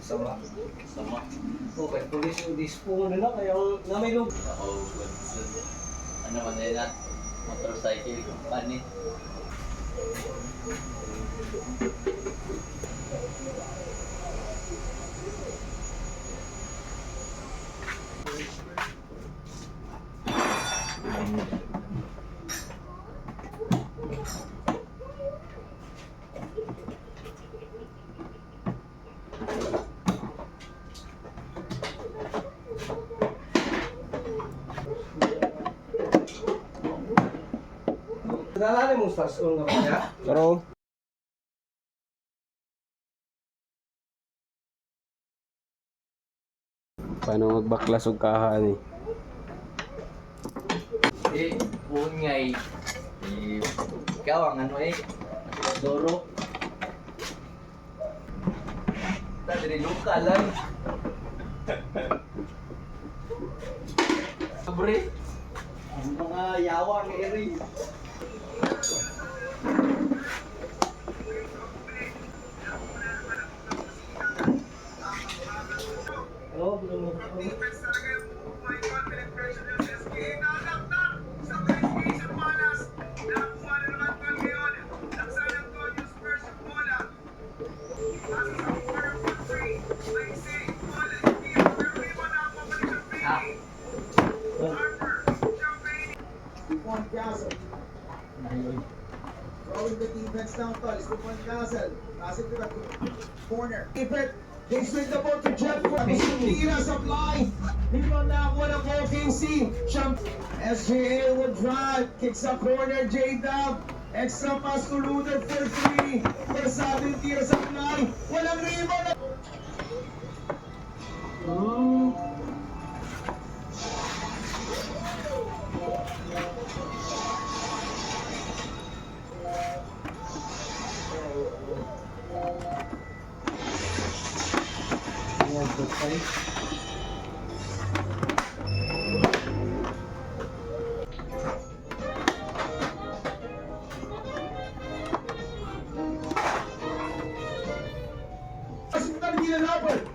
Sama. Sama. Okay, pulis yung dispo nila kaya na may loob. Ako, ano man nila, motorcycle company. Nalala mo sa school nga kaya? Pero, paano magbaklas og kaha ni? Ungay. Ikaw ang ano Doro. Tadi lukalan. Sabre. Ang mga yawa ni Eri. Oo, belum. Throwing the defense down, it's the one Castle. Passing to the corner. Keep it. They swing the ball to Jeff. Tira supply. Rebound now. What a walking scene. SJA will drive. Kicks a corner. J-Dub. Extra pass to Luder for 3. Versatility tira supply. Walang rebound.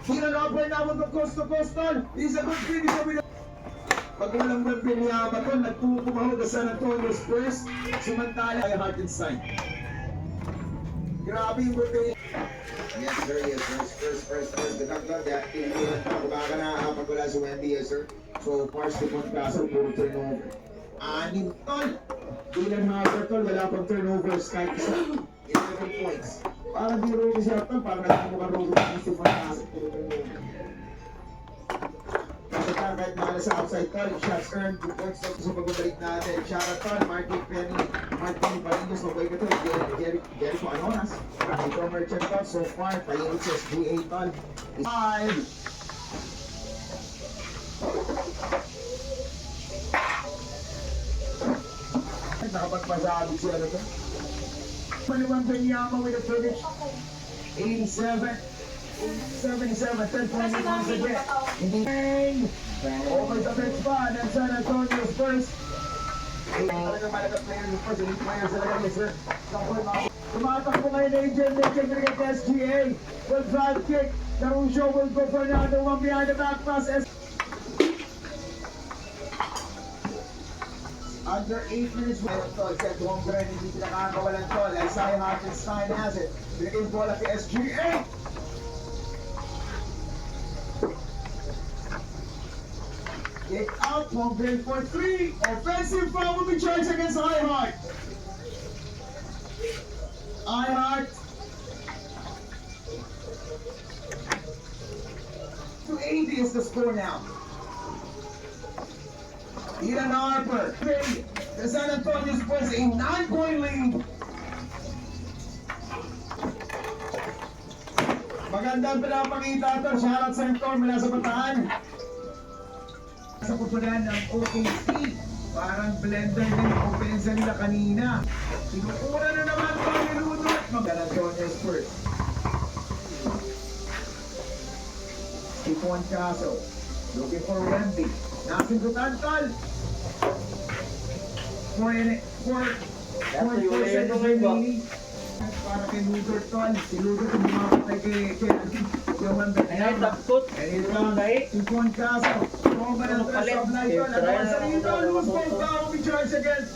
Hinanapper na mo ng coast-to-coastal. He's a good finisher with pag walang weapon niya ba ito, nagpupumahog sa San Antonio Spurs, sumantala ay Hartenstein. Grabe yung rotation. Yes sir, yes sir. First. Gagagag, tinitinan pa. Baka na pagwala sa Wendy, yes sir. So, Pars to Montcastle, puro turnover. Anim tol. Dylan Harper tol, wala pang turnovers kahit isa. 11 points. Parang di Ruby siya tol, parang nagmumukha Ruby ng si Montcastle, puro turnover. Kahit mahal sa outside tol, shots earned, 2 points tol sa pagbabalik natin. Shout out tol, Martin Penny, Martin Palindos, mabay ka tol, Jericho Anonas. Ito merchant tol, so far, painit sa SGA tol. 5. Nakapagpasabog siya na ito. Manuang Benyama with a finish. 87. 77, 10 points once again. Over the bench pa ng San Antonio Spurs. Talagang malagang player ng Spurs. Elite players talaga niya, sir. Tumatakbo ngayon na Angel Nick at SGA. Will drive kick. Darusho will go for another one behind the back pass. Under 8 minutes mayroon tol. Seth Wongren hindi pinakakawalan tol. Isaiah Hartenstein has it. Binigay bola kay SGA. Kick out, Wongren for 3. Offensive foul will be charged against iHeart. iHeart. To 80 is the score now. Dylan Harper. The San Antonio Spurs a 9-point lead. Magandang pinapakita ito. Shoutout sa Tor mula sa Bataan. Sa pupunan ng OKC. Parang blender din ang opensa nila kanina. Sinukura na naman ito ni Ludo. San Antonio Spurs. Stephon Castle. Looking for Wemby. Nasindutan tol. For remaining. para kay Luger Tol. Si Luger yung bumakatay kay Johan Ay, Bernal. takot. And ito ang si Juan Caso. Bomba ng tres of night Tol. At naman sa dito, loose ball foul will be charged against.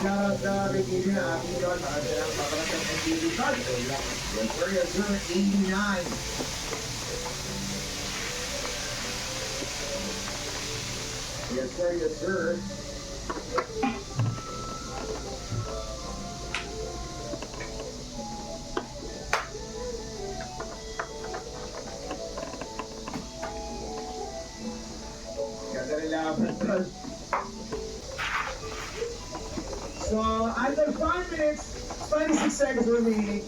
Shoutout na kay Kevin na ating Tol. Nakasilang paparatang ng TV Tol. Yes sir, yes sir, 89. Yes sir, yes sir. Ganda rin laban, tol. So, under 5 minutes, 26 seconds remaining.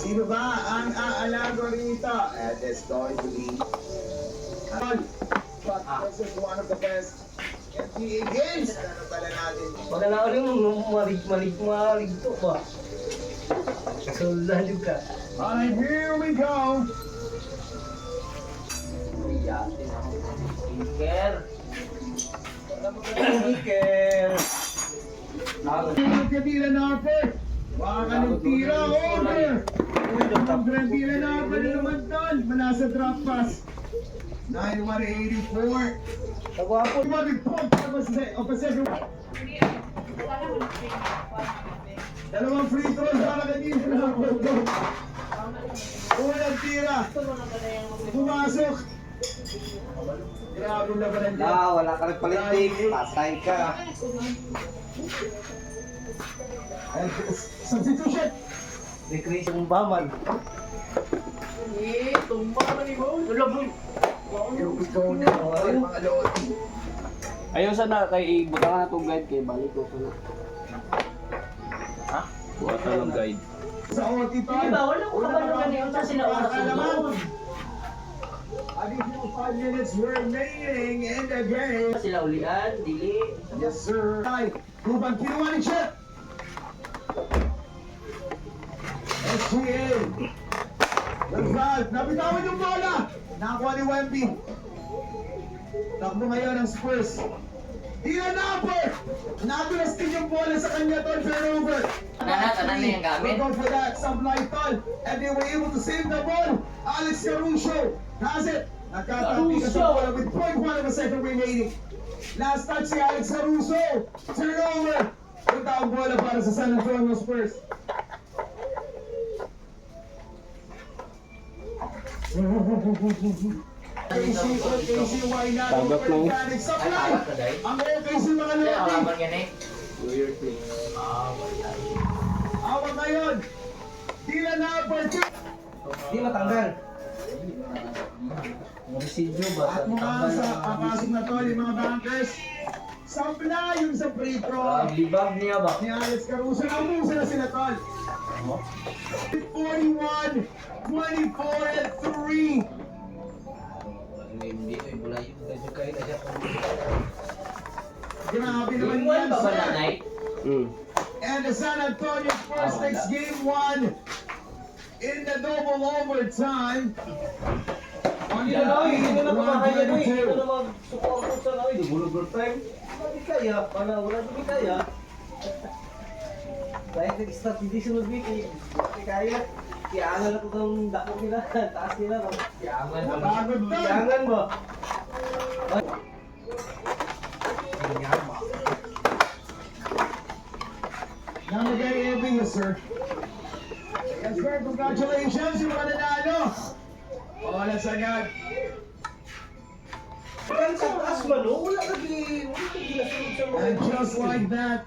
Sino ba ang aalago rito? And it's going to be but this is one of the best NBA games na natala natin. Wala na ulit malig to ba? Kasuldan ka. Alright, here we go. Iker. Iker. Kabila na Harper. Baka ng tira, over. Ang Kabila na Harper na naman tol. Manasa drop pass. 91-84. Nagwapo. Mag-pump of a second. Dalawang free throws para kanina na Harper. Unang tira. Pumasok. Grabe na ba nandiyan? Wala ka rin palitik. Patay ka. And substitution. Decrease yung baman. Tumba na ni Bo. Wala bro. Here we go now. Mga lodi. Ayaw sana kay buta ka na itong guide kay balik ko sana. Ha? Buka ka ng guide. Sa OT to. Di ba? Wala ko kabalungan niyo na sila oras doon. Additional 5 minutes remaining in the game. Sila ulian, dili. Yes, sir. Ruban kinuha ni Chip. SGA. Gonzalez. Nabitawan yung bola. Nakakuha ni Wemby. Takbo ngayon ang Spurs. Ian Napper. Nadulas din yung bola sa kanya tol. Turnover. Tanan na yung gamit. We'll go for that. Supply tol. And they were able to save the ball. Alex Caruso has it. Nagkatapi ka sa bola with 0.1 of a second remaining. Last touch si Alex Caruso. Turnover. Punta ang bola para sa San Antonio Spurs. KC, why not? Tagap lang. Supply. Ang OKC mga lodi. yan eh. Weird thing. Awag ngayon. Tila na Napper. Di matanggal. Residyo ba? At mukha sa papasok na to yung mga bankers. Sampla yung sa free throw. Libag niya ba? Ni Alex Caruso. Namusa na sila tol. 41, 24 and 3. Hindi ay bulay yung kasi kayo na siya. Grabe naman Yung yan ba ba sir. nanay? And the San Antonio Spurs takes game 1 in the double overtime. On Hindi the na lead, hindi na makakaya no. Hindi 122. na mag-support sa namin. Dugulog time. Hindi kaya. Wala hindi kaya. Dahil nag-start hindi sunod week. Hindi kaya. Kiangan ako ng dako nila. Taas nila. Kiangan ba? Pagod tol. Kiangan ba? Namagay every year, sir. Yes, sir. Congratulations yung mga nanalo. Oras agad. Kan sa taas man, no? Wala lagi nasunod sa mga. And just like that,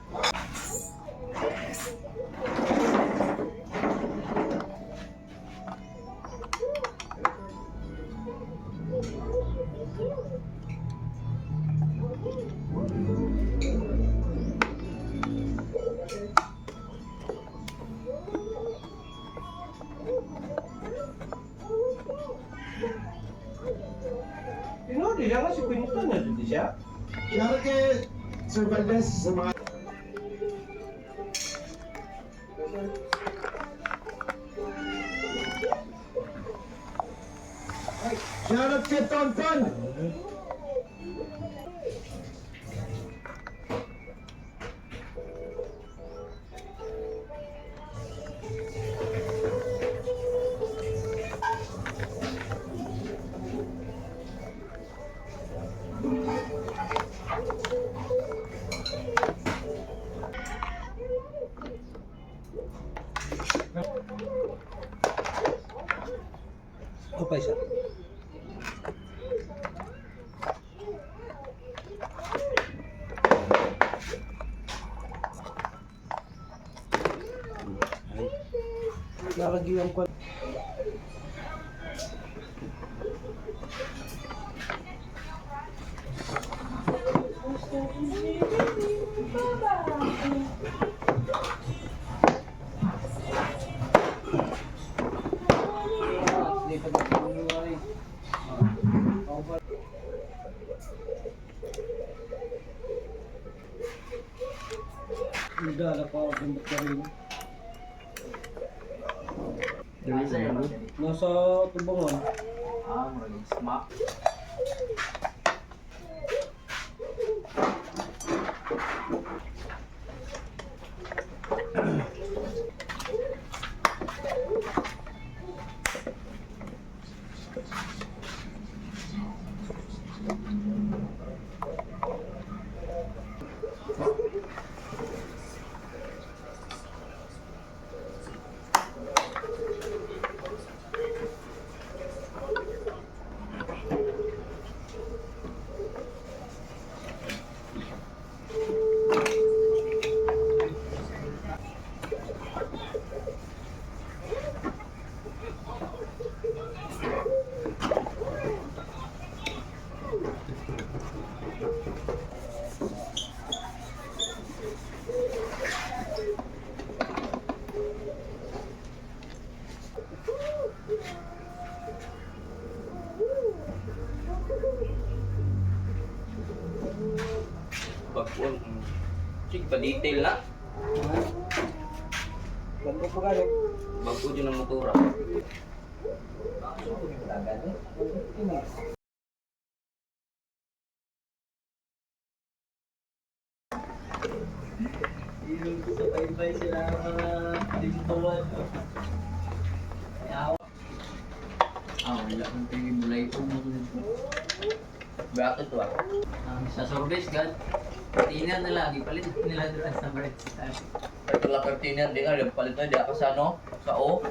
Di lang kasi pinuntan na dito siya. shout out kay Sir Valdez sa mga Cannot fit on fun. Apa siya? Nakagiwan ko. Hindi na pa gambot ka rin. Nasa tubangan. Ah, maraming smack. Bagpuan. Sige pa detail na. Gambot mo gano'n. Bagpo dyan ang motora. Yung sa bye-bye sila mga tintuan. Yawa. Ah, wala kang tingin mulay po mo. Bakit ba? Sa service god. Tingnan na lagi palit nila doon sa bird. Ito lang kartiner, di nga, palit na di ako sa ano, sa O.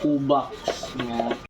Kubox.